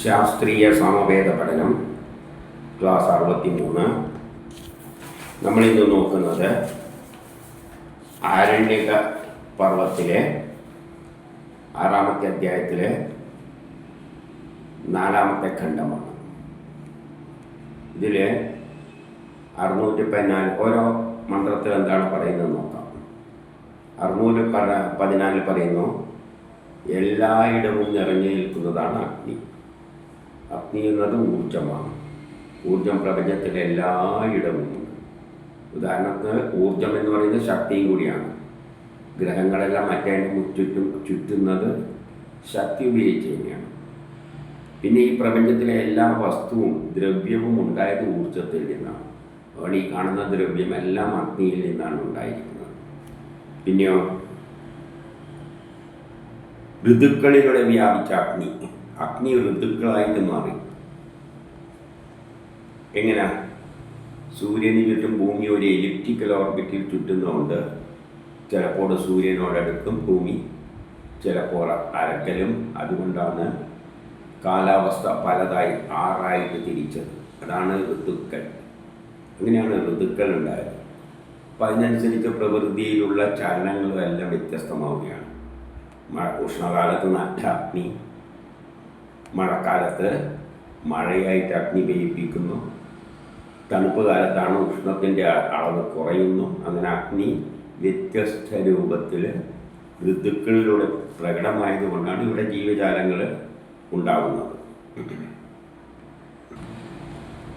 ശാസ്ത്രീയ സമവേദ പഠനം ക്ലാസ് 63. നമ്മളിന്ന് നോക്കുന്നത് ആരണ്യക പർവ്വത്തിലെ 6-ാമത്തെ അധ്യായത്തിലെ 4-ാമത്തെ ഖണ്ഡമാണ്. ഇതിൽ 614 ഓരോ മന്ത്രത്തിൽ എന്താണ് പറയുന്നത് നോക്കാം. 614 പറയുന്നു, എല്ലായിടവും നിറഞ്ഞു നിൽക്കുന്നതാണ് അഗ്നി. അഗ്നി എന്നത് ഊർജമാണ്. ഊർജം പ്രപഞ്ചത്തിലെ എല്ലായിടവും ഉണ്ട്. ഉദാഹരണത്തിന് ഊർജം എന്ന് പറയുന്നത് ശക്തിയും കൂടിയാണ്. ഗ്രഹങ്ങളെല്ലാം മറ്റേതിന് ചുറ്റുന്നത് ശക്തി ഉപയോഗിച്ച് തന്നെയാണ്. പിന്നെ ഈ പ്രപഞ്ചത്തിലെ എല്ലാ വസ്തുവും ദ്രവ്യവും ഉണ്ടായത് ഊർജത്തിൽ നിന്നാണ്. അതുകൊണ്ട് ഈ കാണുന്ന ദ്രവ്യമെല്ലാം അഗ്നിയിൽ നിന്നാണ് ഉണ്ടായിരിക്കുന്നത്. പിന്നെയോ ഋതുക്കളിലൂടെ വ്യാപിച്ച അഗ്നി ഋതുക്കളായിട്ട് മാറി. എങ്ങനെ? സൂര്യന് ചുറ്റും ഭൂമി ഒരു എലിപ്റ്റിക്കൽ ഓർബിറ്റിൽ ചുറ്റുന്നതുകൊണ്ട് ചിലപ്പോൾ സൂര്യനോടടുക്കും ഭൂമി, ചിലപ്പോൾ അരക്കലും. അതുകൊണ്ടാണ് കാലാവസ്ഥ പലതായി 6 തിരിച്ചത്. അതാണ് ഋതുക്കൾ. അങ്ങനെയാണ് ഋതുക്കൾ ഉണ്ടായത്. അപ്പം അതിനനുസരിച്ച് പ്രകൃതിയിലുള്ള ചലനങ്ങളും എല്ലാം വ്യത്യസ്തമാവുകയാണ്. ഉഷ്ണകാലത്ത് നല്ല അഗ്നി, മഴക്കാലത്ത് മഴയായിട്ട് അഗ്നി പെയ്യിപ്പിക്കുന്നു. തണുപ്പ് കാലത്താണ് ഉഷ്ണത്തിൻ്റെ അളവ് കുറയുന്നു. അങ്ങനെ അഗ്നി വ്യത്യസ്ത രൂപത്തിൽ ഋതുക്കളിലൂടെ പ്രകടമായതുകൊണ്ടാണ് ഇവിടെ ജീവജാലങ്ങൾ ഉണ്ടാകുന്നത്.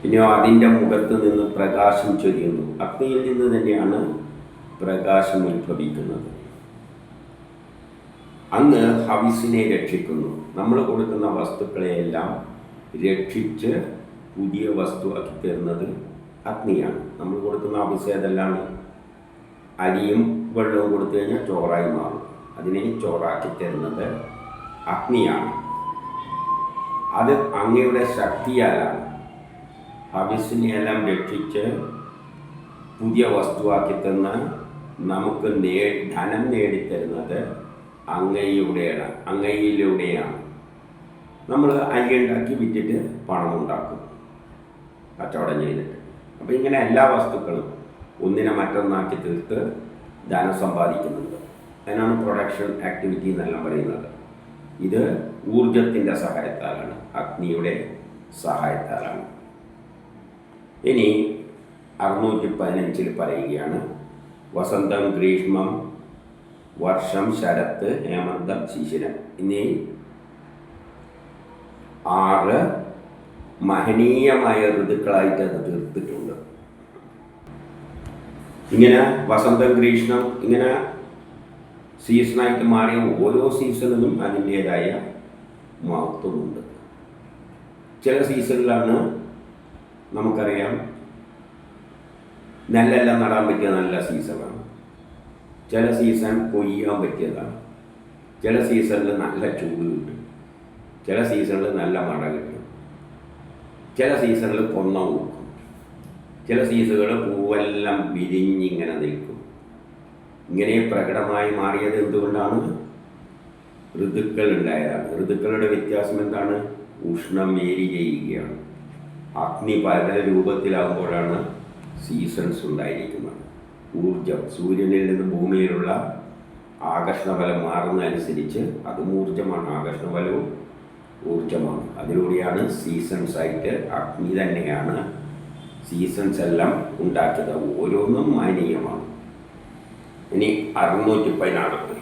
പിന്നെ അതിൻ്റെ മുഖത്ത് നിന്ന് പ്രകാശം ചൊരിയുന്നു. അഗ്നിയിൽ നിന്ന് തന്നെയാണ് പ്രകാശം ഉത്ഭവിക്കുന്നത്. അങ്ങ് ഹവിസിനെ രക്ഷിക്കുന്നു. നമ്മൾ കൊടുക്കുന്ന വസ്തുക്കളെയെല്ലാം രക്ഷിച്ച് പുതിയ വസ്തു ആക്കി തരുന്നത് അഗ്നിയാണ്. നമ്മൾ കൊടുക്കുന്ന ഹവിസ് ഏതെല്ലാം? അരിയും വെള്ളവും കൊടുത്തു കഴിഞ്ഞാൽ ചോറായി മാറും. അതിനെ ചോറാക്കി തരുന്നത് അഗ്നിയാണ്. അത് അങ്ങയുടെ ശക്തിയാലാണ്. ഹവിസിനെയെല്ലാം രക്ഷിച്ച് പുതിയ വസ്തുവാക്കി തന്ന് നമുക്ക് ധനം നേടിത്തരുന്നത് അങ്ങയിലൂടെയാണ്. നമ്മൾ അരി ഉണ്ടാക്കി വിറ്റിട്ട് പണം ഉണ്ടാക്കും, കച്ചവടം ചെയ്തിട്ട്. അപ്പോൾ ഇങ്ങനെ എല്ലാ വസ്തുക്കളും ഒന്നിനെ മറ്റൊന്നാക്കി തീർത്ത് ധനം സമ്പാദിക്കുന്നുണ്ട്. അതിനാണ് പ്രൊഡക്ഷൻ ആക്ടിവിറ്റി എന്നെല്ലാം പറയുന്നത്. ഇത് ഊർജത്തിൻ്റെ സഹായത്താലാണ്, അഗ്നിയുടെ സഹായത്താലാണ്. ഇനി 615 പറയുകയാണ്, വസന്തം, ഗ്രീഷ്മം, വർഷം, ശരത്ത്, ഹേമന്തം, ശിശിരം എന്നീ 6 മഹനീയമായ ഋതുക്കളായിട്ട് അത് തീർത്തിട്ടുണ്ട്. ഇങ്ങനെ വസന്തം, ഗ്രീഷ്മം ഇങ്ങനെ സീസണായിട്ട് മാറിയ ഓരോ സീസണിനും അതിൻ്റേതായ മഹത്വമുണ്ട്. ചില സീസണിലാണ് നമുക്കറിയാം നെല്ലെല്ലാം നടാൻ പറ്റിയ നല്ല സീസണാണ്. ചില സീസൺ കൊയ്യാൻ പറ്റിയതാണ്. ചില സീസണിൽ നല്ല ചൂട് കിട്ടും. ചില സീസണിൽ നല്ല മഴ കിട്ടും. ചില സീസണിൽ കൊന്ന കൊടുക്കും. ചില സീസണുകൾ പൂവെല്ലാം വിരിഞ്ഞിങ്ങനെ നിൽക്കും. ഇങ്ങനെ പ്രകടമായി മാറിയത് എന്തുകൊണ്ടാണ്? ഋതുക്കൾ ഉണ്ടായതാണ്. ഋതുക്കളുടെ വ്യത്യാസം എന്താണ്? ഉഷ്ണം വേരി ചെയ്യുകയാണ്. അഗ്നി പല രൂപത്തിലാകുമ്പോഴാണ് സീസൺസ് ഉണ്ടായിരിക്കുന്നത്. ഊർജം, സൂര്യനിൽ നിന്ന് ഭൂമിയിലുള്ള ആകർഷണബലം മാറുന്നതനുസരിച്ച് അതും ഊർജമാണ്. ആകർഷണബലവും ഊർജമാണ്. അതിലൂടെയാണ് സീസൺസ് ആയിട്ട് അഗ്നി തന്നെയാണ് സീസൺസ് എല്ലാം ഉണ്ടാക്കിയത്. ഓരോന്നും മാനീയമാണ്. ഇനി 616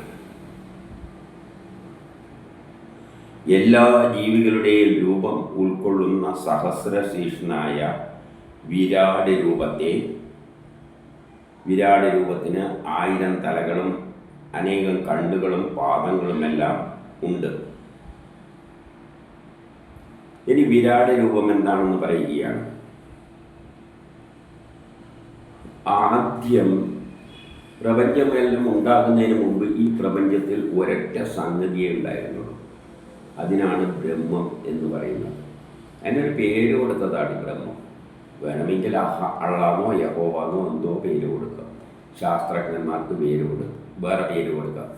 എല്ലാ ജീവികളുടെയും രൂപം ഉൾക്കൊള്ളുന്ന സഹസ്രശീർഷനായ വിരാട് രൂപത്തിന് 1000 തലകളും അനേകം കണ്ണുകളും പാദങ്ങളുമെല്ലാം ഉണ്ട്. ഇനി വിരാട് രൂപം എന്താണെന്ന് പറയുകയാണ്. ആദ്യം പ്രപഞ്ചമെല്ലാം ഉണ്ടാകുന്നതിന് മുമ്പ് ഈ പ്രപഞ്ചത്തിൽ ഒരൊറ്റ സംഗതിയേ ഉണ്ടായിരുന്നുള്ളൂ. അതിനാണ് ബ്രഹ്മം എന്ന് പറയുന്നത്. അതിനൊരു പേര് കൊടുത്തതാണ് ബ്രഹ്മം. വേണമെങ്കിൽ അള്ളാഹോ യഹോവാന്നോ എന്തോ പേര് കൊടുക്കാം. ശാസ്ത്രജ്ഞന്മാർക്ക് പേര് കൊടുക്കാം, വേറെ പേര് കൊടുക്കാം.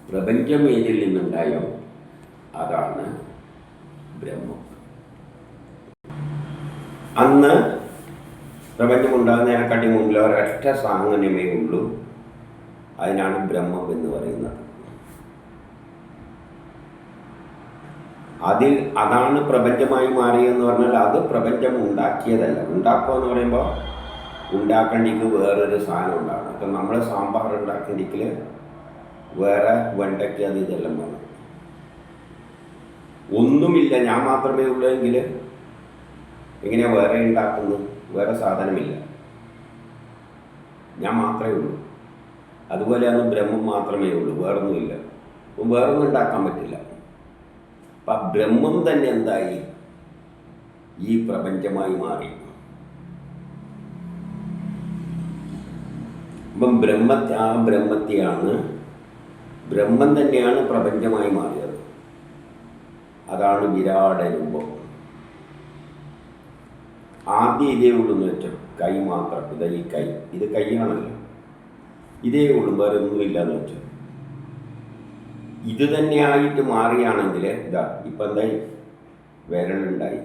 പ്രപഞ്ചം ഏതിൽ നിന്നുണ്ടായോ അതാണ് ബ്രഹ്മം. അന്ന് പ്രപഞ്ചം ഉണ്ടാകുന്നതിനെക്കാട്ടി മുമ്പിൽ ഒരൊറ്റ സാമാന്യമേ ഉള്ളൂ. അതിനാണ് ബ്രഹ്മം എന്ന് പറയുന്നത്. അതാണ് പ്രപഞ്ചമായി മാറിയെന്ന് പറഞ്ഞാൽ അത് പ്രപഞ്ചം ഉണ്ടാക്കിയതല്ല. ഉണ്ടാക്കുക എന്ന് പറയുമ്പോൾ ഉണ്ടാക്കണ്ടെങ്കിൽ വേറൊരു സാധനം ഉണ്ടാകണം. ഇപ്പം നമ്മൾ സാമ്പാർ ഉണ്ടാക്കണ്ടെങ്കിൽ വേറെ വെണ്ടയ്ക്ക് അത് ഇതെല്ലാം വേണം. ഒന്നുമില്ല, ഞാൻ മാത്രമേ ഉള്ളൂ എങ്കിൽ എങ്ങനെയാണ് വേറെ ഉണ്ടാക്കുന്നത്? വേറെ സാധനമില്ല, ഞാൻ മാത്രമേ ഉള്ളൂ. അതുപോലെയാണ് ബ്രഹ്മം മാത്രമേ ഉള്ളൂ, വേറൊന്നുമില്ല. അപ്പം വേറൊന്നും ഉണ്ടാക്കാൻ പറ്റില്ല. അപ്പം ബ്രഹ്മം തന്നെ എന്തായി? ഈ പ്രപഞ്ചമായി മാറി. അപ്പം ബ്രഹ്മം തന്നെയാണ് പ്രപഞ്ചമായി മാറിയത്. അതാണ് വിരാട രൂപം. ആദ്യം ഇതേ ഉള്ളൂ എന്ന് വെച്ചാൽ കൈ മാത്രം. ഇതാ ഈ കൈ, ഇത് കൈയാണല്ലോ, ഇതേ ഉള്ളൂ, വേറെ ഒന്നുമില്ല എന്ന് വെച്ചാൽ. ഇത് തന്നെയായിട്ട് മാറിയാണെങ്കിൽ ഇതാ ഇപ്പം എന്തായി? വിരലുണ്ടായി.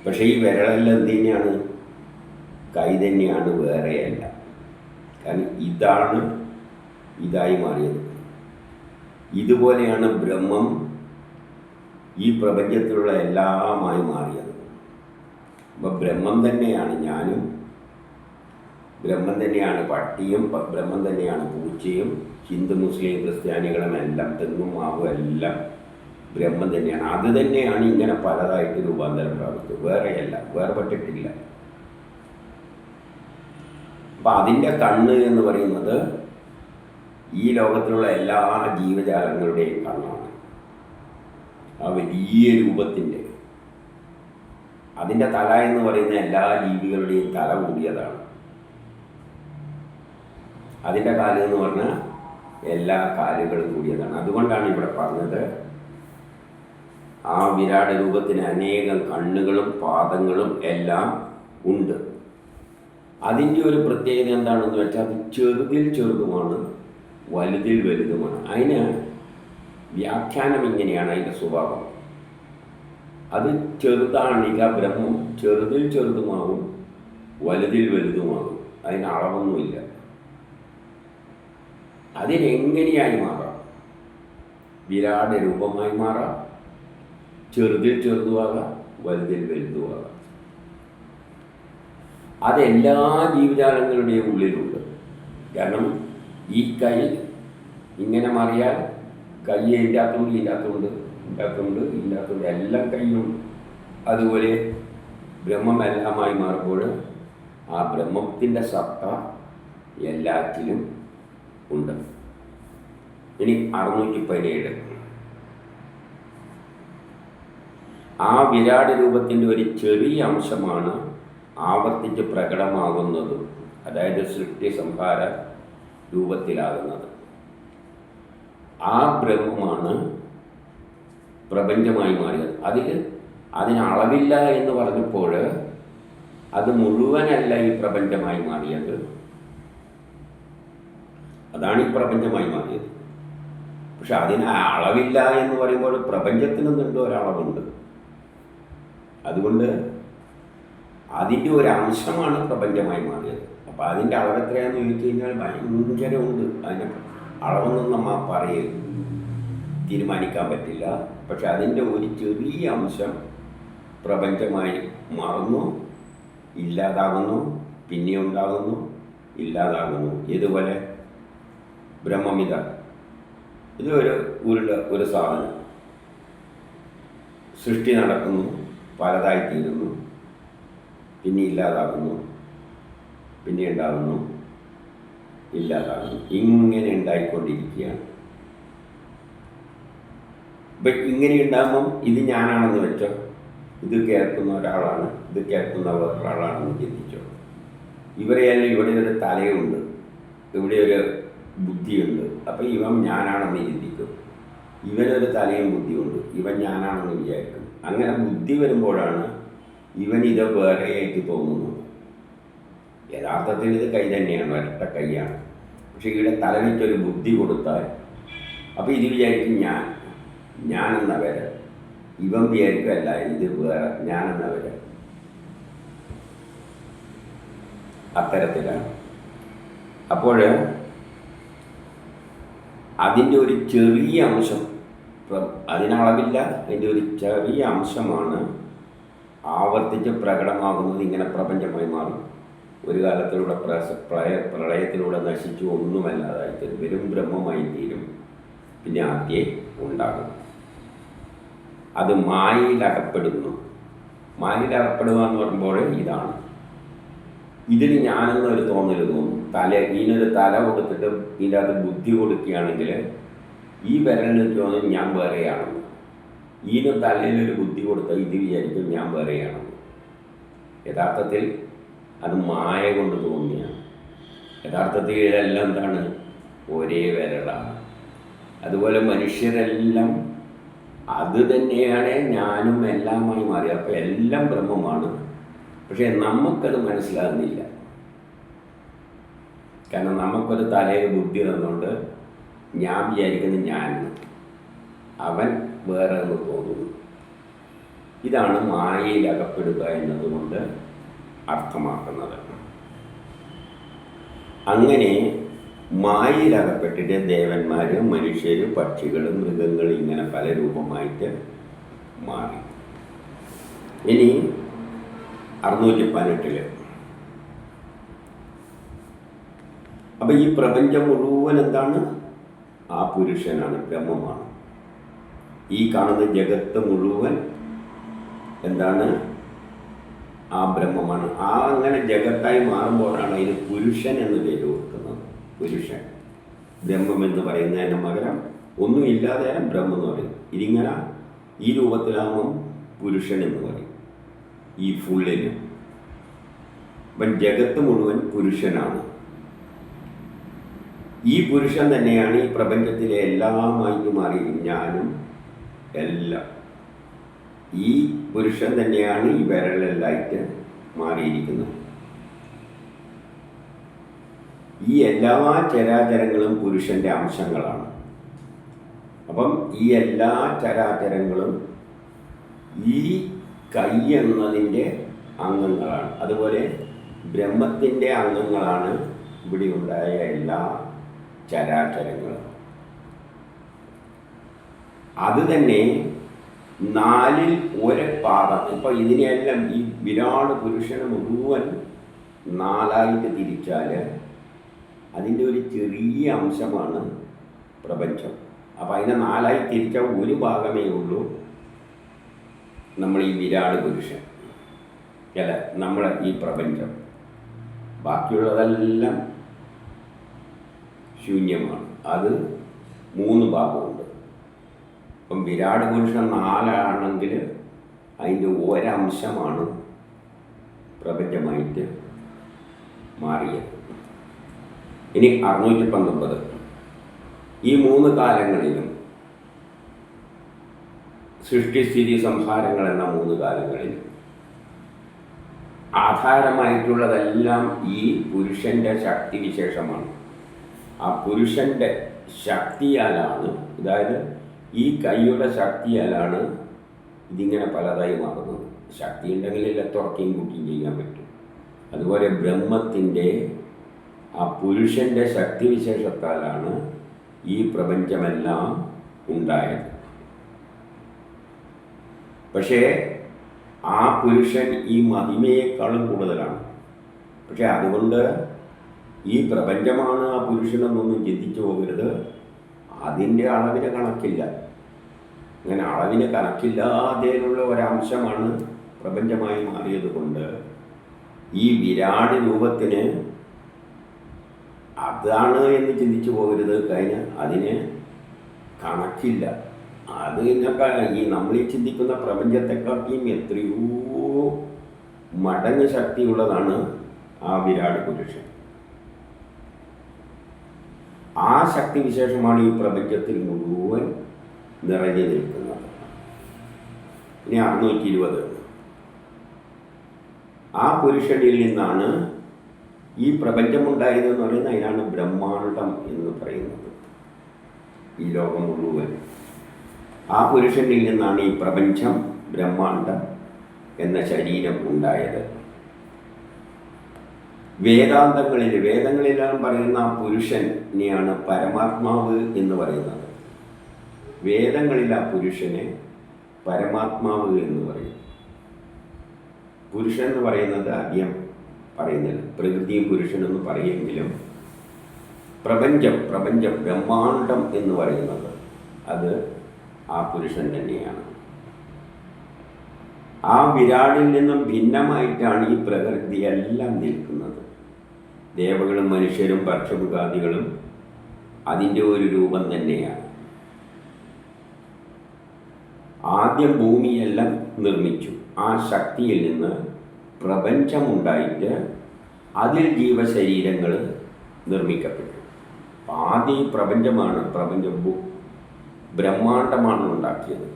പക്ഷെ ഈ വിരലെല്ലാം എന്ത് തന്നെയാണ്? കൈ തന്നെയാണ്, വേറെയല്ല. കാരണം ഇതായി മാറിയത്. ഇതുപോലെയാണ് ബ്രഹ്മം ഈ പ്രപഞ്ചത്തിലുള്ള എല്ലാമായി മാറിയത്. അപ്പം ബ്രഹ്മം തന്നെയാണ് ഞാനും, ബ്രഹ്മം തന്നെയാണ് പട്ടിയും, ബ്രഹ്മം തന്നെയാണ് പൂച്ചയും, ഹിന്ദു മുസ്ലിം ക്രിസ്ത്യാനികളും എല്ലാം, തെങ്ങും മാവും എല്ലാം ബ്രഹ്മം തന്നെയാണ്. അത് തന്നെയാണ് ഇങ്ങനെ പലതായിട്ട് രൂപാന്തരം പ്രാപിച്ചത്, വേറെയല്ല, വേർപെട്ടിട്ടില്ല. അപ്പം അതിൻ്റെ കണ്ണ് എന്ന് പറയുന്നത് ഈ ലോകത്തിലുള്ള എല്ലാ ജീവജാലങ്ങളുടെയും കണ്ണാണ്. ആ വലിയ രൂപത്തിൻ്റെ, അതിൻ്റെ തല എന്ന് പറയുന്ന എല്ലാ ജീവികളുടെയും തല കൂടിയതാണ്. അതിൻ്റെ കാല് എന്ന് പറഞ്ഞാൽ എല്ലാ കാലുകളും കൂടിയതാണ്. അതുകൊണ്ടാണ് ഇവിടെ പറഞ്ഞത് ആ വിരാട് രൂപത്തിന് അനേകം കണ്ണുകളും പാദങ്ങളും എല്ലാം ഉണ്ട്. അതിൻ്റെ ഒരു പ്രത്യേകത എന്താണെന്ന് വെച്ചാൽ അത് ചെറുതിൽ ചെറുതുമാണ്, വലുതിൽ വലുതുമാണ്. അതിന് വ്യാഖ്യാനം ഇങ്ങനെയാണ് അതിൻ്റെ സ്വഭാവം. അത് ചെറുതാണിക ബ്രഹ്മം ചെറുതിൽ ചെറുതുമാകും, വലുതിൽ വലുതുമാകും. അതിന് അളവൊന്നുമില്ല. അതിനെങ്ങനെയായി മാറാം? വിരാട് രൂപമായി മാറാം, ചെറുതിൽ ചെറുതുമാകാം, വലുതിൽ വലുതുമാകാം. അതെല്ലാ ജീവജാലങ്ങളുടെയും ഉള്ളിലുണ്ട്. കാരണം ഈ കൈ ഇങ്ങനെ മാറിയാൽ കൈ ഇതിൻ്റെ അകത്തുണ്ട് എല്ലാം കൈയുണ്ട്. അതുപോലെ ബ്രഹ്മം എല്ലാമായി മാറുമ്പോൾ ആ ബ്രഹ്മത്തിൻ്റെ സത്ത എല്ലാറ്റിലും ഉണ്ട്. ഇനി 617 ആ വിരാട് രൂപത്തിൻ്റെ ഒരു ചെറിയ അംശമാണ് ആവർത്തിച്ച് പ്രകടമാകുന്നതും, അതായത് സൃഷ്ടി സംഹാര രൂപത്തിലാകുന്നത്. ആ ബ്രഹ്മമാണ് പ്രപഞ്ചമായി മാറിയത്. അതിന് അളവില്ല എന്ന് പറഞ്ഞപ്പോൾ അത് മുഴുവനല്ല ഈ പ്രപഞ്ചമായി മാറിയത്. അതാണ് ഈ പ്രപഞ്ചമായി മാറിയത്. പക്ഷെ അതിന് അളവില്ല എന്ന് പറയുമ്പോൾ പ്രപഞ്ചത്തിനൊന്നുണ്ട്, ഒരളവുണ്ട്. അതുകൊണ്ട് അതിൻ്റെ ഒരു അംശമാണ് പ്രപഞ്ചമായി മാറിയത്. അപ്പോൾ അതിൻ്റെ അളവ് എത്രയാണെന്ന് ചോദിച്ചു കഴിഞ്ഞാൽ ഭയങ്കരമുണ്ട്. അതിന് അളവൊന്നും നമ്മൾ തീരുമാനിക്കാൻ പറ്റില്ല. പക്ഷെ അതിൻ്റെ ഒരു ചെറിയ അംശം പ്രപഞ്ചമായി മാറുന്നു, ഇല്ലാതാകുന്നു, പിന്നെ ഉണ്ടാകുന്നു, ഇല്ലാതാകുന്നു. ഇതുപോലെ ബ്രഹ്മമിത, ഇത് ഒരു സാധനം സൃഷ്ടി നടക്കുന്നു, പലതായിത്തീരുന്നു, പിന്നെ ഇല്ലാതാകുന്നു, പിന്നെ ഉണ്ടാകുന്നു, ഇല്ലാതാകുന്നു. ഇങ്ങനെ ഉണ്ടായിക്കൊണ്ടിരിക്കുകയാണ്. ഇപ്പം ഇങ്ങനെ ഉണ്ടാകുമ്പം ഇത് ഞാനാണെന്ന് വെച്ചോ, ഇത് കേൾക്കുന്ന ഒരാളാണ്, ഇത് കേൾക്കുന്ന ഒരാളാണെന്ന് ചിന്തിച്ചോ. ഇവരെയെല്ലാം ഇവിടെ ഒരു തലയുണ്ട്, ഇവിടെ ഒരു ബുദ്ധിയുണ്ട്. അപ്പം ഇവൻ ഞാനാണെന്ന് ചിന്തിക്കും. ഇവനൊരു തലയും ബുദ്ധിയുണ്ട്, ഇവൻ ഞാനാണെന്ന് വിചാരിക്കും. അങ്ങനെ ബുദ്ധി വരുമ്പോഴാണ് ഇവൻ ഇത് വേറെയായിട്ട് തോന്നുന്നത്. യഥാർത്ഥത്തിൽ ഇത് കൈ തന്നെയാണ്, ഒരൊറ്റ കൈയാണ്. പക്ഷെ ഇവിടെ തലവെച്ചൊരു ബുദ്ധി കൊടുത്താൽ അപ്പോൾ ഇത് വിചാരിക്കും ഞാനെന്ന വിരൽ, ഇവൻ വിചാരിക്കുമല്ല ഇത് വേറെ ഞാനെന്നവര് അത്തരത്തിലാണ്. അപ്പോൾ അതിൻ്റെ ഒരു ചെറിയ അംശം, അതിനളവില്ല, അതിൻ്റെ ഒരു ചെറിയ അംശമാണ് ആവർത്തിച്ച് പ്രകടമാകുന്നത്. ഇങ്ങനെ പ്രപഞ്ചമായി മാറും. ഒരു കാലത്തിലൂടെ പ്രളയത്തിലൂടെ നശിച്ചു ഒന്നുമല്ലാതായിത്തീരും, വെറും ബ്രഹ്മമായി തീരും. പിന്നെ ആദ്യേ ഉണ്ടാകും. അത് മായയിലകപ്പെടുന്നു. മായയിലകപ്പെടുക എന്ന് പറയുമ്പോൾ ഇതാണ്, ഇതിന് ഞാനെന്നൊരു തോന്നൽ തോന്നും. ഇതിനൊരു തല കൊടുത്തിട്ട് ഇതിൻ്റെ അകത്ത് ബുദ്ധി കൊടുക്കുകയാണെങ്കിൽ ഈ വിരലിന് തോന്നും ഞാൻ വേറെയാണെന്ന്. ഇതിന് തലയിലൊരു ബുദ്ധി കൊടുത്താൽ ഇത് വിചാരിക്കും ഞാൻ വേറെയാണെന്ന്. യഥാർത്ഥത്തിൽ അത് മായ കൊണ്ട് തോന്നിയാണ്. യഥാർത്ഥത്തിൽ ഇതെല്ലാം എന്താണ്? ഒരേ വിരളാണ്. അതുപോലെ മനുഷ്യരെല്ലാം അത് തന്നെയാണ് ഞാനും എല്ലാമായി മാറി. അപ്പോൾ എല്ലാം ബ്രഹ്മമാണ്. പക്ഷേ നമുക്കത് മനസ്സിലാകുന്നില്ല. കാരണം നമുക്കൊരു തലയിൽ ബുദ്ധി തന്നുകൊണ്ട് ഞാൻ വിചാരിക്കുന്നത് ഞാൻ, അവൻ വേറെ എന്ന് തോന്നുന്നു. ഇതാണ് മായയിൽ അകപ്പെടുക എന്നതുകൊണ്ട് അർത്ഥമാക്കുന്നത്. അങ്ങനെ മായയിലകപ്പെട്ടിട്ട് ദേവന്മാർ, മനുഷ്യർ, പക്ഷികൾ, മൃഗങ്ങൾ ഇങ്ങനെ പല രൂപമായിട്ട് മാറി. ഇനി 618 അപ്പം ഈ പ്രപഞ്ചം മുഴുവൻ എന്താണ്? ആ പുരുഷനാണ്, ബ്രഹ്മമാണ്. ഈ കാണുന്ന ജഗത്ത് മുഴുവൻ എന്താണ്? ആ ബ്രഹ്മമാണ്. ആ അങ്ങനെ ജഗത്തായി മാറുമ്പോഴാണ് അതിന് പുരുഷൻ എന്ന് പേര് കൊടുക്കുന്നത്. പുരുഷൻ, ബ്രഹ്മം എന്ന് പറയുന്നതിന് പകരം ഒന്നുമില്ലാതെ ബ്രഹ്മം എന്ന് പറയും. ഇതിങ്ങനെ ഈ രൂപത്തിലാകുമ്പം പുരുഷൻ എന്ന് പറയും, ഈ ഫുള്ളിന്. അപ്പം ജഗത്ത് മുഴുവൻ പുരുഷനാണ്. ഈ പുരുഷൻ തന്നെയാണ് ഈ പ്രപഞ്ചത്തിലെ എല്ലാമായിട്ട് മാറി. ഞാനും എല്ലാം ഈ പുരുഷൻ തന്നെയാണ് ഈ വിരലെല്ലായിട്ട് മാറിയിരിക്കുന്നത്. ഈ എല്ലാ ചരാചരങ്ങളും പുരുഷൻ്റെ അംശങ്ങളാണ്. അപ്പം ഈ എല്ലാ ചരാചരങ്ങളും ഈ കൈ എന്നതിൻ്റെ അംഗങ്ങളാണ്. അതുപോലെ ബ്രഹ്മത്തിൻ്റെ അംഗങ്ങളാണ് ഇവിടെ ഉണ്ടായ എല്ലാ ചരാചരങ്ങളും. അത് തന്നെ 4ൽ ഒരു പാദം. ഇപ്പം ഇതിനെയെല്ലാം ഈ വിരാട് പുരുഷനെ മുഴുവൻ 4ആയിട്ട് തിരിച്ചാൽ അതിൻ്റെ ഒരു ചെറിയ അംശമാണ് പ്രപഞ്ചം. അപ്പം അതിനെ 4ആയി തിരിച്ചാൽ ഒരു ഭാഗമേ ഉള്ളൂ നമ്മൾ ഈ വിരാട് പുരുഷൻ, അല്ല നമ്മളെ ഈ പ്രപഞ്ചം. ബാക്കിയുള്ളതെല്ലാം ശൂന്യമാണ്. അത് 3 ഭാഗമുണ്ട്. അപ്പം വിരാട് പുരുഷൻ 4ആണെങ്കിൽ അതിൻ്റെ ഒരംശമാണ് പ്രപഞ്ചമായിട്ട് മാറിയത്. ഇനി 619 ഈ 3 കാലങ്ങളിലും സൃഷ്ടിസ്ഥിതി സംഹാരങ്ങൾ എന്ന 3 കാലങ്ങളിലും ആധാരമായിട്ടുള്ളതെല്ലാം ഈ പുരുഷൻ്റെ ശക്തിവിശേഷമാണ്. ആ പുരുഷൻ്റെ ശക്തിയാലാണ്, അതായത് ഈ കൈയുടെ ശക്തിയാലാണ് ഇതിങ്ങനെ പലതായി മാറുന്നത്. ശക്തി ഉണ്ടെങ്കിൽ തുറക്കുകയും കൂട്ടുകയും ചെയ്യാൻ പറ്റും. അതുപോലെ ബ്രഹ്മത്തിൻ്റെ ആ പുരുഷൻ്റെ ശക്തിവിശേഷത്താലാണ് ഈ പ്രപഞ്ചമെല്ലാം ഉണ്ടായത്. പക്ഷേ ആ പുരുഷൻ ഈ മഹിമയേക്കാളും കൂടുതലാണ്. പക്ഷെ അതുകൊണ്ട് ഈ പ്രപഞ്ചമാണ് ആ പുരുഷനെന്നൊന്നും ചിന്തിച്ചു പോകരുത്. അതിൻ്റെ അളവിന് കണക്കില്ല. അങ്ങനെ അളവിന് കണക്കില്ലാതെയുള്ള ഒരംശമാണ് പ്രപഞ്ചമായി മാറിയത് കൊണ്ട് ഈ വിരാട് രൂപത്തിന് അതാണ് എന്ന് ചിന്തിച്ചു പോകരുത്. അതിന് കണക്കില്ല. അത് ഈ നമ്മൾ ഈ ചിന്തിക്കുന്ന പ്രപഞ്ചത്തെക്കാട്ടിയും എത്രയോ മടങ്ങ് ശക്തിയുള്ളതാണ് ആ വിരാട് പുരുഷൻ. ആ ശക്തി വിശേഷമാണ് ഈ പ്രപഞ്ചത്തിൽ മുഴുവൻ നിറഞ്ഞു നിൽക്കുന്നത്. ഇനി 620 ആ പുരുഷനിൽ നിന്നാണ് ഈ പ്രപഞ്ചമുണ്ടായതെന്ന് പറയുന്നത്. അതിനാണ് ബ്രഹ്മാണ്ഡം എന്ന് പറയുന്നത്. ഈ ലോകം മുഴുവൻ ആ പുരുഷനിൽ നിന്നാണ് ഈ പ്രപഞ്ചം, ബ്രഹ്മാണ്ടം എന്ന ശരീരം ഉണ്ടായത്. വേദങ്ങളിലാണ് പറയുന്ന ആ പുരുഷനെയാണ് പരമാത്മാവ് എന്ന് പറയുന്നത്. വേദങ്ങളിൽ ആ പുരുഷനെ പരമാത്മാവ് എന്ന് പറയും. പുരുഷൻ എന്ന് പറയുന്നത് ആദ്യം പറയുന്നില്ല, പ്രകൃതിയും പുരുഷനെന്ന് പറയുമെങ്കിലും പ്രപഞ്ചം ബ്രഹ്മാണ്ടം എന്ന് പറയുന്നത് അത് ആ പുരുഷൻ തന്നെയാണ്. ആ വിരാടിൽ നിന്നും ഭിന്നമായിട്ടാണ് ഈ പ്രകൃതിയെല്ലാം നിൽക്കുന്നത്. ദേവകളും മനുഷ്യരും പക്ഷിമൃഗാദികളും അതിൻ്റെ ഒരു രൂപം തന്നെയാണ്. ആദ്യം ഭൂമിയെല്ലാം നിർമ്മിച്ചു. ആ ശക്തിയിൽ നിന്ന് പ്രപഞ്ചമുണ്ടായിട്ട് അതിൽ ജീവശരീരങ്ങൾ നിർമ്മിക്കപ്പെട്ടു. ആദ്യം ഈ പ്രപഞ്ചം ബ്രഹ്മാണ്ടമാണ് ഉണ്ടാക്കിയത്.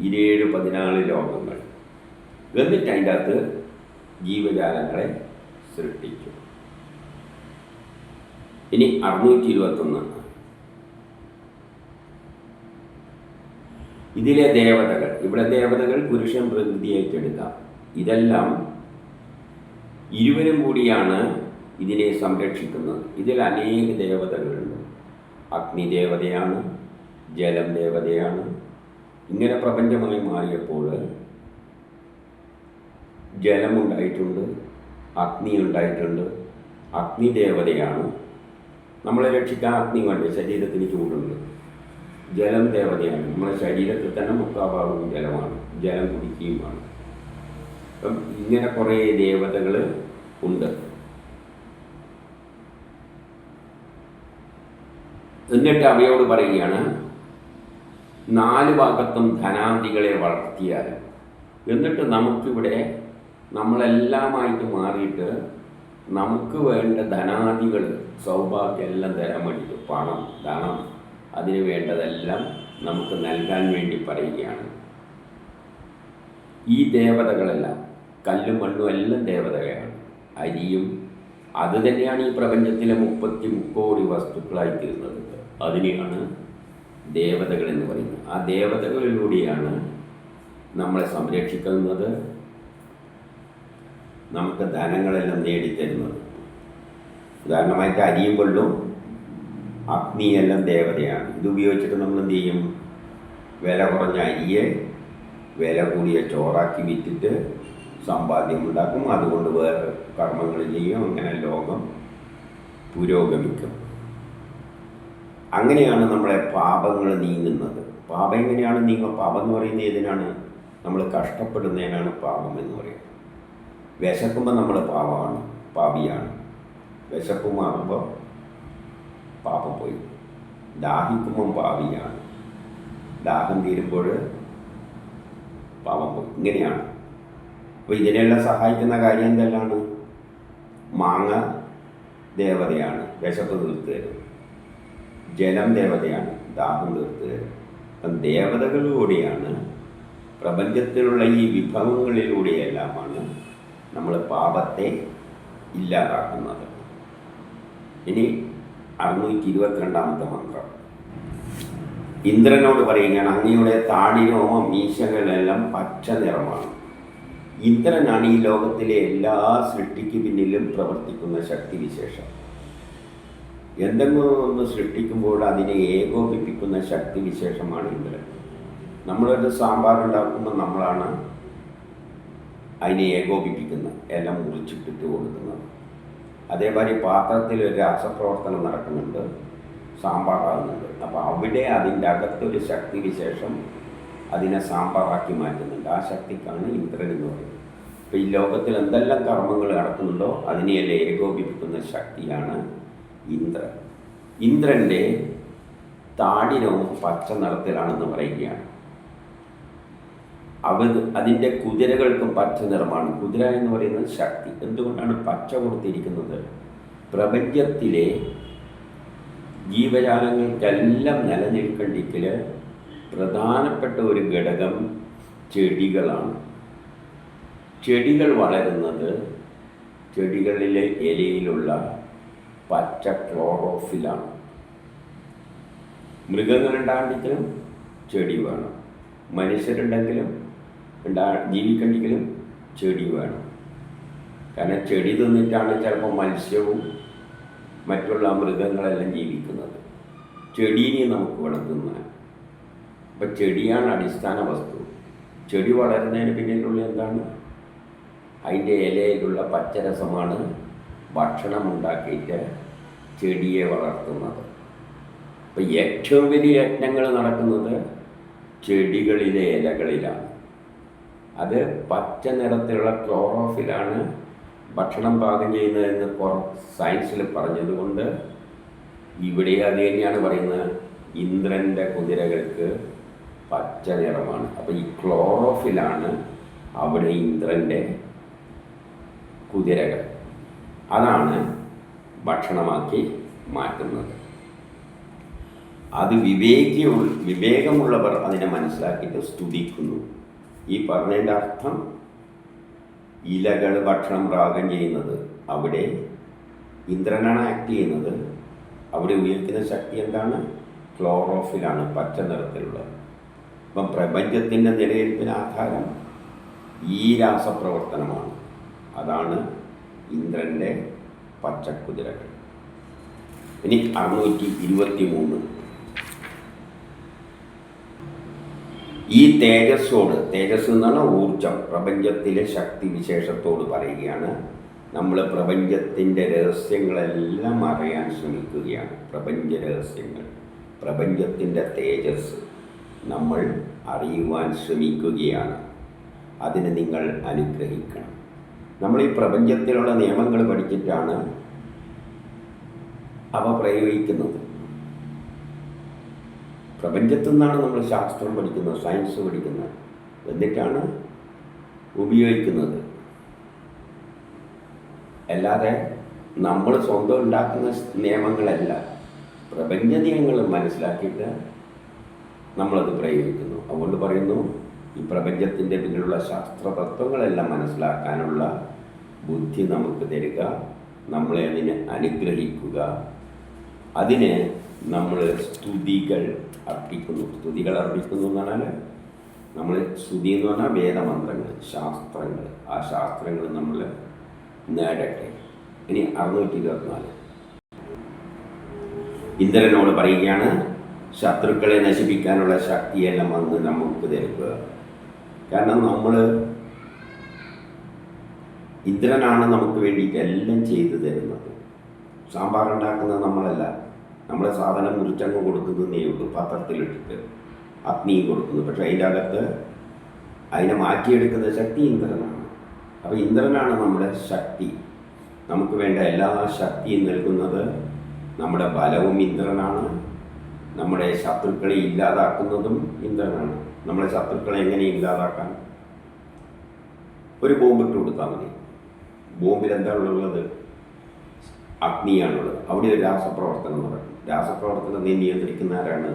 14 ലോകങ്ങൾ. എന്നിട്ട് അതിൻ്റെ അകത്ത് ജീവജാലങ്ങളെ സൃഷ്ടിച്ചു. ഇനി 621. ഇതിലെ ദേവതകൾ, ഇവിടെ ദേവതകൾ പുരുഷൻ പ്രകൃതിയായിട്ടെടുക്കാം. ഇതെല്ലാം ഇരുവരും കൂടിയാണ് ഇതിനെ സംരക്ഷിക്കുന്നത്. ഇതിൽ അനേക ദേവതകളുണ്ട്. അഗ്നിദേവതയാണ്, ജലം ദേവതയാണ്. ഇങ്ങനെ പ്രപഞ്ചമായി മാറിയപ്പോൾ ജലമുണ്ടായിട്ടുണ്ട്, അഗ്നി ഉണ്ടായിട്ടുണ്ട്. അഗ്നിദേവതയാണ്. നമ്മളെ രക്ഷിക്കാൻ അഗ്നി വേണ്ട, ശരീരത്തിന് ചൂടുണ്ട്. ജലം ദേവതയാണ്. നമ്മുടെ ശരീരത്തിൽ തന്നെ 3/4 ജലമാണ്, ജലം കുടിക്കുകയുമാണ്. അപ്പം ഇങ്ങനെ കുറേ ദേവതകൾ ഉണ്ട്. എന്നിട്ട് അവയോട് പറയുകയാണ്, 4 ഭാഗത്തും ധനാദികളെ വളർത്തിയാൽ, എന്നിട്ട് നമുക്കിവിടെ നമ്മളെല്ലാമായിട്ട് മാറിയിട്ട് നമുക്ക് വേണ്ട ധനാദികൾ, സൗഭാഗ്യം എല്ലാം തരാൻ വേണ്ടിയിട്ട് പണം, ധനം, അതിന് വേണ്ടതെല്ലാം നമുക്ക് നൽകാൻ വേണ്ടി പറയുകയാണ്. ഈ ദേവതകളെല്ലാം കല്ലും മണ്ണും എല്ലാം ദേവതകളാണ്. അരിയും അത് തന്നെയാണ് ഈ പ്രപഞ്ചത്തിലെ 33 കോടി വസ്തുക്കളായി തീർന്നത്. അതിനെയാണ് ദേവതകൾ എന്ന് പറയുന്നത്. ആ ദേവതകളിലൂടെയാണ് നമ്മളെ സംരക്ഷിക്കുന്നത്, നമുക്ക് ധനങ്ങളെല്ലാം നേടിത്തരുന്നത്. ഉദാഹരണമായിട്ട് അരിയും വെള്ളവും അഗ്നിയെല്ലാം ദേവതയാണ്. ഇതുപയോഗിച്ചിട്ട് നമ്മൾ എന്ത് ചെയ്യും? വില കുറഞ്ഞ അരിയെ വില കൂടിയ ചോറാക്കി വിറ്റിട്ട് സമ്പാദ്യമുണ്ടാക്കും. അതുകൊണ്ട് വേറെ കർമ്മങ്ങൾ ചെയ്യും. അങ്ങനെ ലോകം പുരോഗമിക്കും. അങ്ങനെയാണ് നമ്മളെ പാപങ്ങൾ നീങ്ങുന്നത്. പാപം എങ്ങനെയാണ് നീങ്ങുക? പാപം എന്ന് പറയുന്നത് ഏതിനാണ്? നമ്മൾ കഷ്ടപ്പെടുന്നതിനാണ് പാപം എന്ന് പറയുന്നത്. വിശക്കുമ്പോൾ നമ്മൾ പാപിയാണ്. വിശപ്പ് മാറുമ്പോൾ പാപം പോയി. ദാഹിക്കുമ്പം പാപിയാണ്. ദാഹം തീരുമ്പോൾ പാപം പോയി. ഇങ്ങനെയാണ്. അപ്പോൾ ഇതിനെല്ലാം സഹായിക്കുന്ന കാര്യം എന്തെല്ലാണ്? മാങ്ങ ദേവതയാണ്, വിശപ്പ് തീർത്ത് തരും. ജലം ദേവതയാണ്, ദാഹം തീർത്ത് തരും. അപ്പം ദേവതകളിലൂടെയാണ്, പ്രപഞ്ചത്തിലുള്ള ഈ വിഭവങ്ങളിലൂടെയെല്ലാമാണ് നമ്മൾ പാപത്തെ ഇല്ലാതാക്കുന്നത്. ഇനി 622 മന്ത്രം. ഇന്ദ്രനോട് പറയുകയാണ്, അങ്ങയുടെ താടിരോമം, മീശകളെല്ലാം പച്ച നിറമാണ്. ഇന്ദ്രനാണ് ഈ ലോകത്തിലെ എല്ലാ സൃഷ്ടിക്ക് പിന്നിലും പ്രവർത്തിക്കുന്ന ശക്തിവിശേഷം. എന്തെങ്കിലും ഒന്ന് സൃഷ്ടിക്കുമ്പോൾ അതിനെ ഏകോപിപ്പിക്കുന്ന ശക്തിവിശേഷമാണ് ഇന്ദ്രൻ. നമ്മളൊരു സാമ്പാർ ഉണ്ടാക്കുമ്പോൾ നമ്മളാണ് അതിനെ ഏകോപിപ്പിക്കുന്നത്, എല്ലാം മുറിച്ചിട്ടിട്ട് കൊടുക്കുന്നത്. അതേമാതിരി പാത്രത്തിൽ ഒരു രാസപ്രവർത്തനം നടക്കുന്നുണ്ട്, സാമ്പാറാകുന്നുണ്ട്. അപ്പോൾ അവിടെ അതിൻ്റെ അകത്തൊരു ശക്തിവിശേഷം അതിനെ സാമ്പാറാക്കി മാറ്റുന്നുണ്ട്. ആ ശക്തിക്കാണ് ഇന്ദ്രൻ എന്ന് പറയുന്നത്. അപ്പോൾ ഈ ലോകത്തിൽ എന്തെല്ലാം കർമ്മങ്ങൾ നടക്കുന്നുണ്ടോ അതിനെയെല്ലാം ഏകോപിപ്പിക്കുന്ന ശക്തിയാണ് ഇന്ദ്രൻ. ഇന്ദ്രൻ്റെ താടിനവും പച്ച നിറത്തിലാണെന്ന് പറയുകയാണ്. അതിൻ്റെ കുതിരകൾക്കും പച്ച നിറമാണ്. കുതിര എന്ന് പറയുന്നത് ശക്തി. എന്തുകൊണ്ടാണ് പച്ച കൊടുത്തിരിക്കുന്നത്? പ്രപഞ്ചത്തിലെ ജീവജാലങ്ങൾക്കെല്ലാം നിലനിൽക്കണ്ടെങ്കിൽ പ്രധാനപ്പെട്ട ഒരു ഘടകം ചെടികളാണ്. ചെടികൾ വളരുന്നത് ചെടികളിലെ ഇലയിലുള്ള പച്ച ക്ലോറോഫിലാണ്. മൃഗങ്ങളുണ്ടാകണമെങ്കിലും ചെടി വേണം. മനുഷ്യരുണ്ടെങ്കിലും ജീവിക്കണ്ടെങ്കിലും ചെടി വേണം. കാരണം ചെടി തിന്നിട്ടാണ് ചിലപ്പോൾ മത്സ്യവും മറ്റുള്ള മൃഗങ്ങളെല്ലാം ജീവിക്കുന്നത്. ചെടീനെ നമുക്ക് വേണം തിന്നാൻ. അപ്പം ചെടിയാണ് അടിസ്ഥാന വസ്തു. ചെടി വളരുന്നതിന് പിന്നിലുള്ള എന്താണ്? അതിൻ്റെ ഇലയിലുള്ള പച്ചരസമാണ് ഭക്ഷണം ഉണ്ടാക്കിയിട്ട് ചെടിയെ വളർത്തുന്നത്. അപ്പം ഏറ്റവും വലിയ യജ്ഞങ്ങൾ നടക്കുന്നത് ചെടികളിലെ ഇലകളിലാണ്. അത് പച്ച നിറത്തിലുള്ള ക്ലോറോഫിലാണ് ഭക്ഷണം പാകം ചെയ്യുന്നതെന്ന് സയൻസിൽ പറഞ്ഞതുകൊണ്ട് ഇവിടെ അത് തന്നെയാണ് പറയുന്നത്. ഇന്ദ്രൻ്റെ കുതിരകൾക്ക് പച്ച നിറമാണ്. അപ്പോൾ ഈ ക്ലോറോഫിലാണ് അവിടെ ഇന്ദ്രൻ്റെ കുതിരകൾ. അതാണ് ഭക്ഷണമാക്കി മാറ്റുന്നത്. അത് വിവേകമുള്ളവർ അതിനെ മനസ്സിലാക്കിയിട്ട് സ്തുതിക്കുന്നു. ഈ പറഞ്ഞതിൻ്റെ അർത്ഥം ഇലകൾ ഭക്ഷണം പാകം ചെയ്യുന്നത് അവിടെ ഇന്ദ്രനാണ് ആക്ട് ചെയ്യുന്നത്. അവിടെ ഉപയോഗിക്കുന്ന ശക്തി എന്താണ്? ക്ലോറോഫിലാണ്, പച്ച നിറത്തിലുള്ളത്. അപ്പം പ്രപഞ്ചത്തിൻ്റെ നിലനിൽപ്പിന് ആധാരം ഈ രാസപ്രവർത്തനമാണ്. അതാണ് ഇന്ദ്രൻ്റെ പച്ചക്കുതിരകൾ. ഇനി 623 ഈ തേജസ് എന്നാണ് ഊർജം, പ്രപഞ്ചത്തിലെ ശക്തി വിശേഷത്തോട് പറയുകയാണ്. നമ്മൾ പ്രപഞ്ചത്തിൻ്റെ രഹസ്യങ്ങളെല്ലാം അറിയാൻ ശ്രമിക്കുകയാണ്. പ്രപഞ്ച രഹസ്യങ്ങൾ, പ്രപഞ്ചത്തിൻ്റെ തേജസ് നമ്മൾ അറിയുവാൻ ശ്രമിക്കുകയാണ്. അതിന് നിങ്ങൾ അനുഗ്രഹിക്കണം. നമ്മൾ ഈ പ്രപഞ്ചത്തിലുള്ള നിയമങ്ങൾ പഠിച്ചിട്ടാണ് അവ പ്രയോഗിക്കുന്നത്. പ്രപഞ്ചത്തിൽ നിന്നാണ് നമ്മൾ ശാസ്ത്രം പഠിക്കുന്നത്, സയൻസ് പഠിക്കുന്നത്, എന്നിട്ടാണ് ഉപയോഗിക്കുന്നത്. അല്ലാതെ നമ്മൾ സ്വന്തം ഉണ്ടാക്കുന്ന നിയമങ്ങളല്ല, പ്രപഞ്ച നിയമങ്ങൾ മനസ്സിലാക്കിയിട്ട് നമ്മളത് പ്രയോഗിക്കുന്നു. അതുകൊണ്ട് പറയുന്നു, ഈ പ്രപഞ്ചത്തിൻ്റെ പിന്നിലുള്ള ശാസ്ത്രതത്വങ്ങളെല്ലാം മനസ്സിലാക്കാനുള്ള ബുദ്ധി നമുക്ക് തരിക, നമ്മളെ അതിനെ അനുഗ്രഹിക്കുക. അതിന് നമ്മൾ സ്തുതികൾ അർപ്പിക്കുന്നു. സ്തുതികൾ അർപ്പിക്കുന്നു എന്ന് പറഞ്ഞാൽ നമ്മൾ സ്തുതി എന്ന് പറഞ്ഞാൽ വേദമന്ത്രങ്ങൾ, ശാസ്ത്രങ്ങൾ. ആ ശാസ്ത്രങ്ങൾ നമ്മൾ നേടട്ടെ. ഇനി 624 ഇന്ദ്രനോട് പറയുകയാണ്, ശത്രുക്കളെ നശിപ്പിക്കാനുള്ള ശക്തിയെല്ലാം വന്ന് നമുക്ക് തരുക. കാരണം ഇന്ദ്രനാണ് നമുക്ക് വേണ്ടിയിട്ട് എല്ലാം ചെയ്തു തരുന്നത്. സാമ്പാർ ഉണ്ടാക്കുന്നത് നമ്മളല്ല, നമ്മൾ സാധനം മുറിച്ചങ്ങ് കൊടുക്കുന്നതേ ഉള്ളൂ, പാത്രത്തിലിട്ടിട്ട് അഗ്നി കൊടുക്കുന്നു. പക്ഷെ അതിൻ്റെ അകത്ത് അതിനെ മാറ്റിയെടുക്കുന്ന ശക്തി ഇന്ദ്രനാണ്. അപ്പോൾ ഇന്ദ്രനാണ് നമ്മുടെ ശക്തി. നമുക്ക് വേണ്ട എല്ലാ ശക്തിയും നൽകുന്നത് നമ്മുടെ ബലവും ഇന്ദ്രനാണ്. നമ്മുടെ ശത്രുക്കളെ ഇല്ലാതാക്കുന്നതും ഇന്ദ്രനാണ്. നമ്മുടെ ശത്രുക്കളെ എങ്ങനെ ഇല്ലാതാക്കാൻ? ഒരു ബോംബിട്ട് കൊടുത്താൽ മതി. ബോംബിൽ എന്താണ് ഉള്ളത്? അഗ്നിയാണുള്ളത്. അവിടെ ഒരു രാസപ്രവർത്തനം നടക്കും. രാസപ്രവർത്തനം നിയന്ത്രിക്കുന്ന ആരാണ്?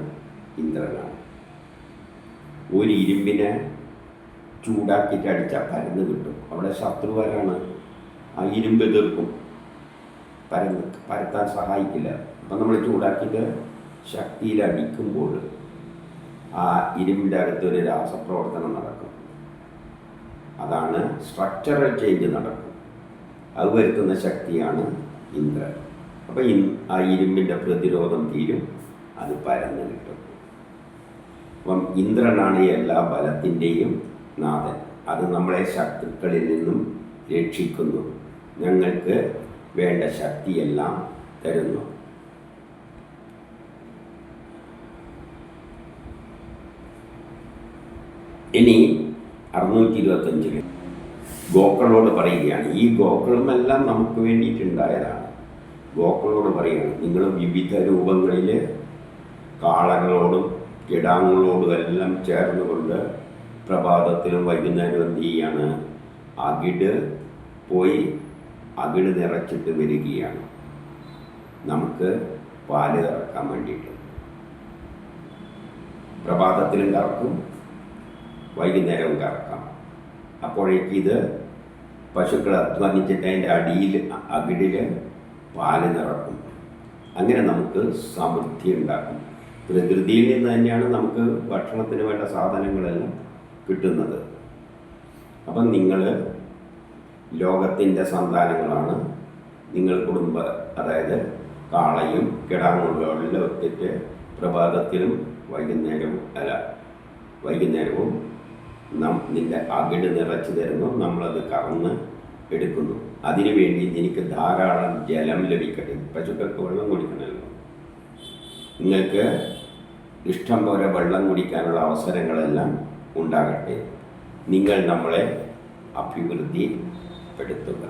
ഇന്ദ്രനാണ്. ഒരു ഇരുമ്പിനെ ചൂടാക്കിയിട്ട് അടിച്ചാൽ പരന്ന് കിട്ടും. അവിടെ ശത്രുവാരാണ്? ആ ഇരുമ്പ് എതിർക്കും, പരത്താൻ സഹായിക്കില്ല. അപ്പം നമ്മൾ ചൂടാക്കിയിട്ട് ശക്തിയിൽ അടിക്കുമ്പോൾ ആ ഇരുമ്പിൻ്റെ അകത്തൊരു രാസപ്രവർത്തനം നടക്കും. അതാണ് സ്ട്രക്ചറൽ ചേഞ്ച് നടക്കും. അത് വരുത്തുന്ന ശക്തിയാണ് ഇന്ദ്രൻ. അപ്പം ആ ഇരുമ്പിൻ്റെ പ്രതിരോധം തീരും, അത് പരന്ന് കിട്ടും. അപ്പം ഇന്ദ്രനാണ് എല്ലാ ബലത്തിൻ്റെയും നാഥൻ. അത് നമ്മളെ ശത്രുക്കളിൽ നിന്നും രക്ഷിക്കുന്നു, ഞങ്ങൾക്ക് വേണ്ട ശക്തിയെല്ലാം തരുന്നു. ഇനി 625 ഗോക്കളോട് പറയുകയാണ്. ഈ ഗോക്കളുമെല്ലാം നമുക്ക് വേണ്ടിയിട്ടുണ്ടായതാണ്. ഗോക്കളോട് പറയുകയാണ്, നിങ്ങൾ വിവിധ രൂപങ്ങളിൽ കാളകളോടും കിടാങ്ങളോടും എല്ലാം ചേർന്നുകൊണ്ട് പ്രഭാതത്തിലും വൈകുന്നേരം എന്ത് ചെയ്യാണ്? അകിട് നിറച്ചിട്ട് വരികയാണ്. നമുക്ക് പാല് കറക്കാൻ വേണ്ടിയിട്ട് പ്രഭാതത്തിലും കറക്കും, വൈകുന്നേരവും കറക്കാം. അപ്പോഴേക്ക് ഇത് പശുക്കൾ അധ്വാനിച്ചിട്ട് അതിൻ്റെ അകിടിൽ പാല് നിറക്കും. അങ്ങനെ നമുക്ക് സമൃദ്ധി ഉണ്ടാക്കും. പ്രകൃതിയിൽ നിന്ന് തന്നെയാണ് നമുക്ക് ഭക്ഷണത്തിന് വേണ്ട സാധനങ്ങളെല്ലാം കിട്ടുന്നത്. അപ്പം നിങ്ങൾ ലോകത്തിൻ്റെ സന്താനങ്ങളാണ്. നിങ്ങൾ അതായത് കാളയും കിടാങ്ങളുമെല്ലാം ഒത്തിട്ട് പ്രഭാതത്തിലും വൈകുന്നേരവും നിൻ്റെ അകിട് നിറച്ചു തരുന്നു. നമ്മളത് കറന്ന് എടുക്കുന്നു. അതിനുവേണ്ടി നിനക്ക് ധാരാളം ജലം ലഭിക്കട്ടെ. പശുക്കൾക്ക് വെള്ളം കുടിക്കണമല്ലോ. നിങ്ങൾക്ക് ഇഷ്ടം പോലെ വെള്ളം കുടിക്കാനുള്ള അവസരങ്ങളെല്ലാം ഉണ്ടാകട്ടെ. നിങ്ങൾ നമ്മളെ അഭിവൃദ്ധിപ്പെടുത്തുക.